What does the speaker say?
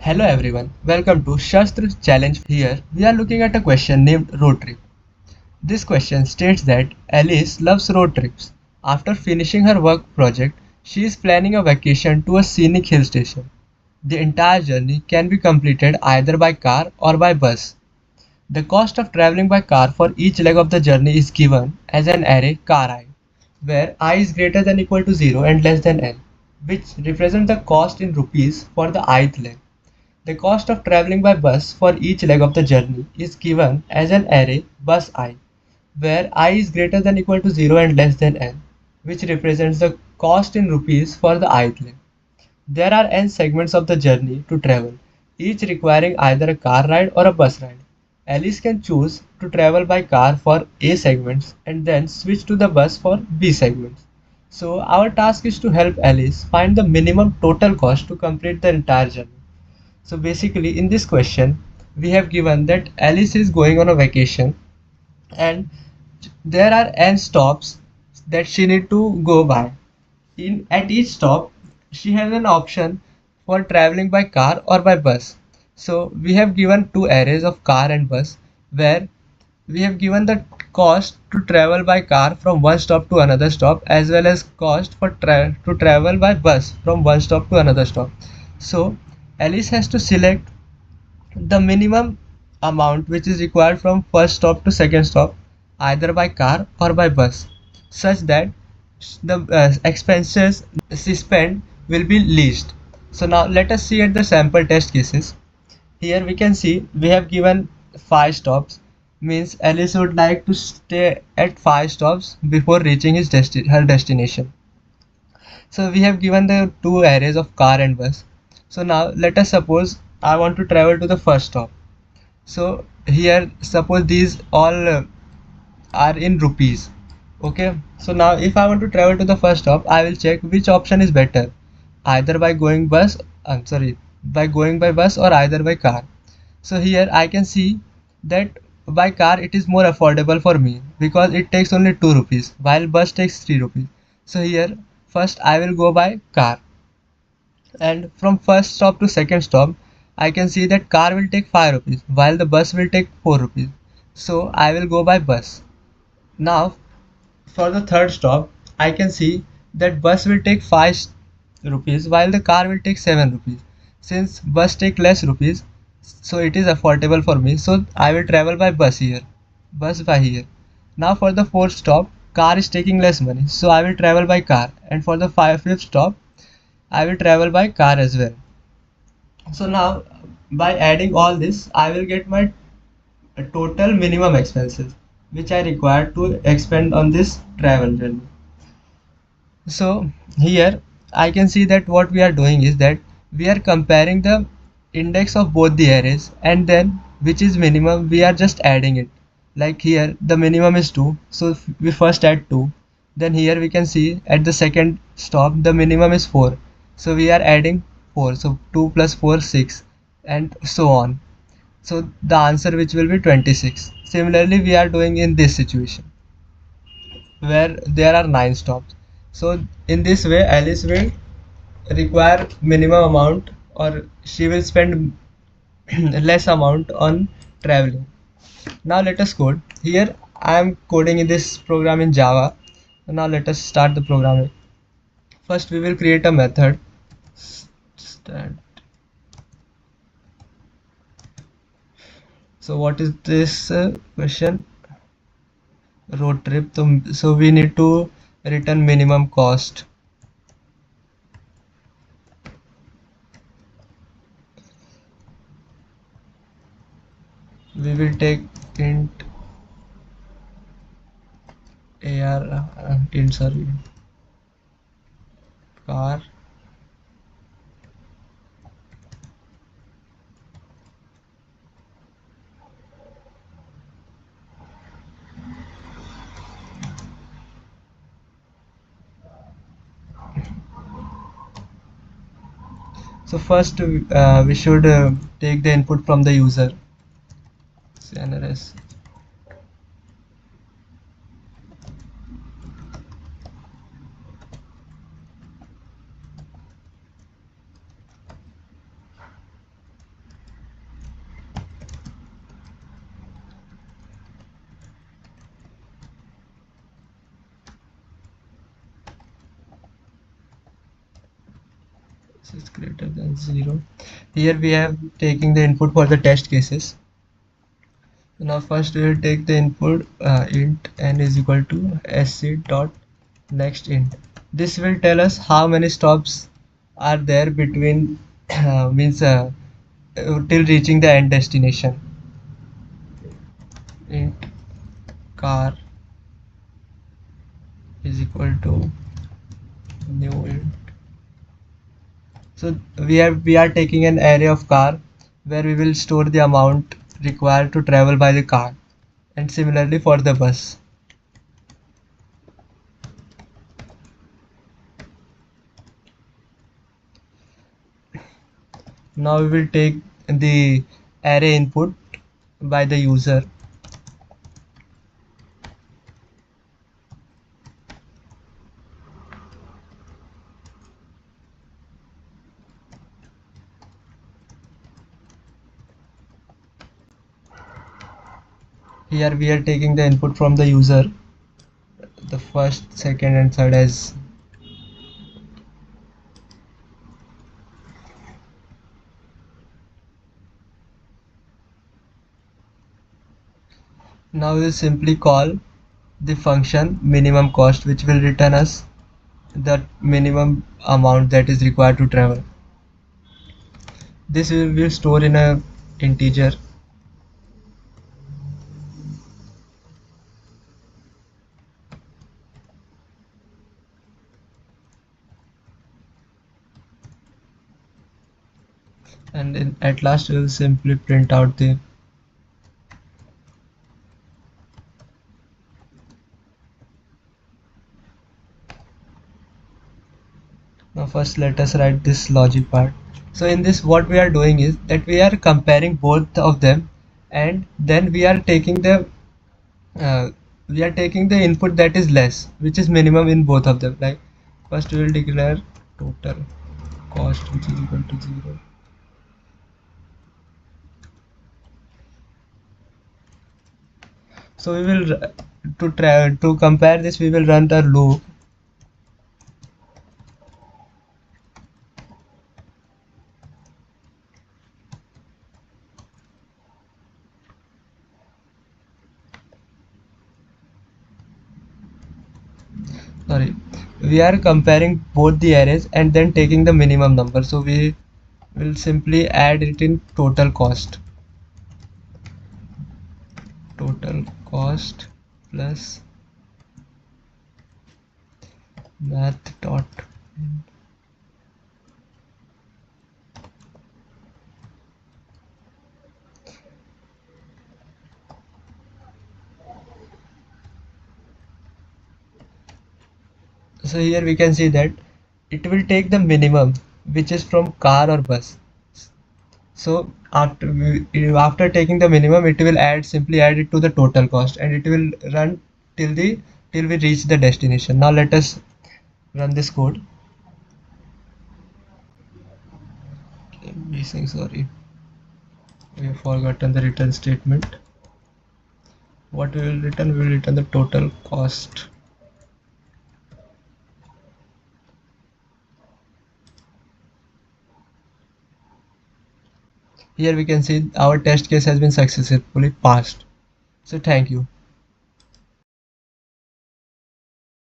Hello everyone, welcome to Shastra Challenge. Here we are looking at a question named road trip. This question states that Alice loves road trips. After finishing her work project, she is planning a vacation to a scenic hill station. The entire journey can be completed either by car or by bus. The cost of traveling by car for each leg of the journey is given as an array car I, where I is greater than equal to 0 and less than L, which represent the cost in rupees for the ith leg. The cost of traveling by bus for each leg of the journey is given as an array bus I, where I is greater than equal to 0 and less than n, which represents the cost in rupees for the ith leg. There are n segments of the journey to travel, each requiring either a car ride or a bus ride. Alice can choose to travel by car for A segments and then switch to the bus for B segments. So our task is to help Alice find the minimum total cost to complete the entire journey. So basically in this question, we have given that Alice is going on a vacation and there are n stops that she need to go by. In at each stop, she has an option for traveling by car or by bus. So we have given two arrays of car and bus where we have given the cost to travel by car from one stop to another stop as well as cost for to travel by bus from one stop to another stop. So Alice has to select the minimum amount which is required from first stop to second stop either by car or by bus such that the expenses she spent will be least. So now let us see at the sample test cases. Here we can see we have given 5 stops, means Alice would like to stay at 5 stops before reaching her destination. So we have given the two arrays of car and bus. So now let us suppose I want to travel to the first stop. So here suppose these all are in rupees. Okay, so now if I want to travel to the first stop, I will check which option is better, either by going bus, I'm sorry, by going by bus or either by car. So here I can see that by car it is more affordable for me because it takes only 2 rupees while bus takes 3 rupees. So here first I will go by car, and from first stop to second stop I can see that car will take 5 rupees while the bus will take 4 rupees. So I will go by bus. Now for the third stop I can see that bus will take 5 rupees while the car will take 7 rupees. Since bus take less rupees, so it is affordable for me, so I will travel by bus here. Bus by here. Now for the fourth stop, car is taking less money, so I will travel by car, and for the fifth stop I will travel by car as well. So now by adding all this I will get my total minimum expenses which I require to expend on this travel journey. So here I can see that what we are doing is that we are comparing the index of both the arrays, and then which is minimum we are just adding it. Like here the minimum is 2, so we first add 2. Then here we can see at the second stop the minimum is 4, so we are adding 4. So 2 plus 4 6 and so on. So the answer which will be 26. Similarly we are doing in this situation where there are 9 stops. So in this way Alice will require minimum amount, or she will spend less amount on traveling. Now let us code. Here I am coding in this program in Java. Now let us start the programming. First we will create a method. Start. So what is this question? Road trip. So we need to return minimum cost. We will take int ar int sorry car. So first we should take the input from the user. CNRS. is greater than 0. Here we have taking the input for the test cases. Now first we will take the input int n is equal to sc dot next int. This will tell us how many stops are there between means till reaching the end destination. Int car is equal to new int. So we are taking an array of car where we will store the amount required to travel by the car, and similarly for the bus. Now we will take the array input by the user. Here we are taking the input from the user, the first, second and third as. Now we will simply call the function minimum cost, which will return us the minimum amount that is required to travel. This will be stored in a integer. And at last we will simply print out the. Now first let us write this logic part. So in this what we are doing is that we are comparing both of them, and then uh, we are taking the input that is less, which is minimum in both of them. Like first we will declare total cost which is equal to 0. So we will to compare this we will run the loop. Sorry, we are comparing both the arrays and then taking the minimum number, so we will simply add it in total cost plus math dot. So here we can see that it will take the minimum which is from car or bus. So after taking the minimum, it will simply add it to the total cost, and it will run till we reach the destination. Now let us run this code. Missing, sorry, we have forgotten the return statement. What we will return? We will return the total cost. Here we can see our test case has been successfully passed. So thank you.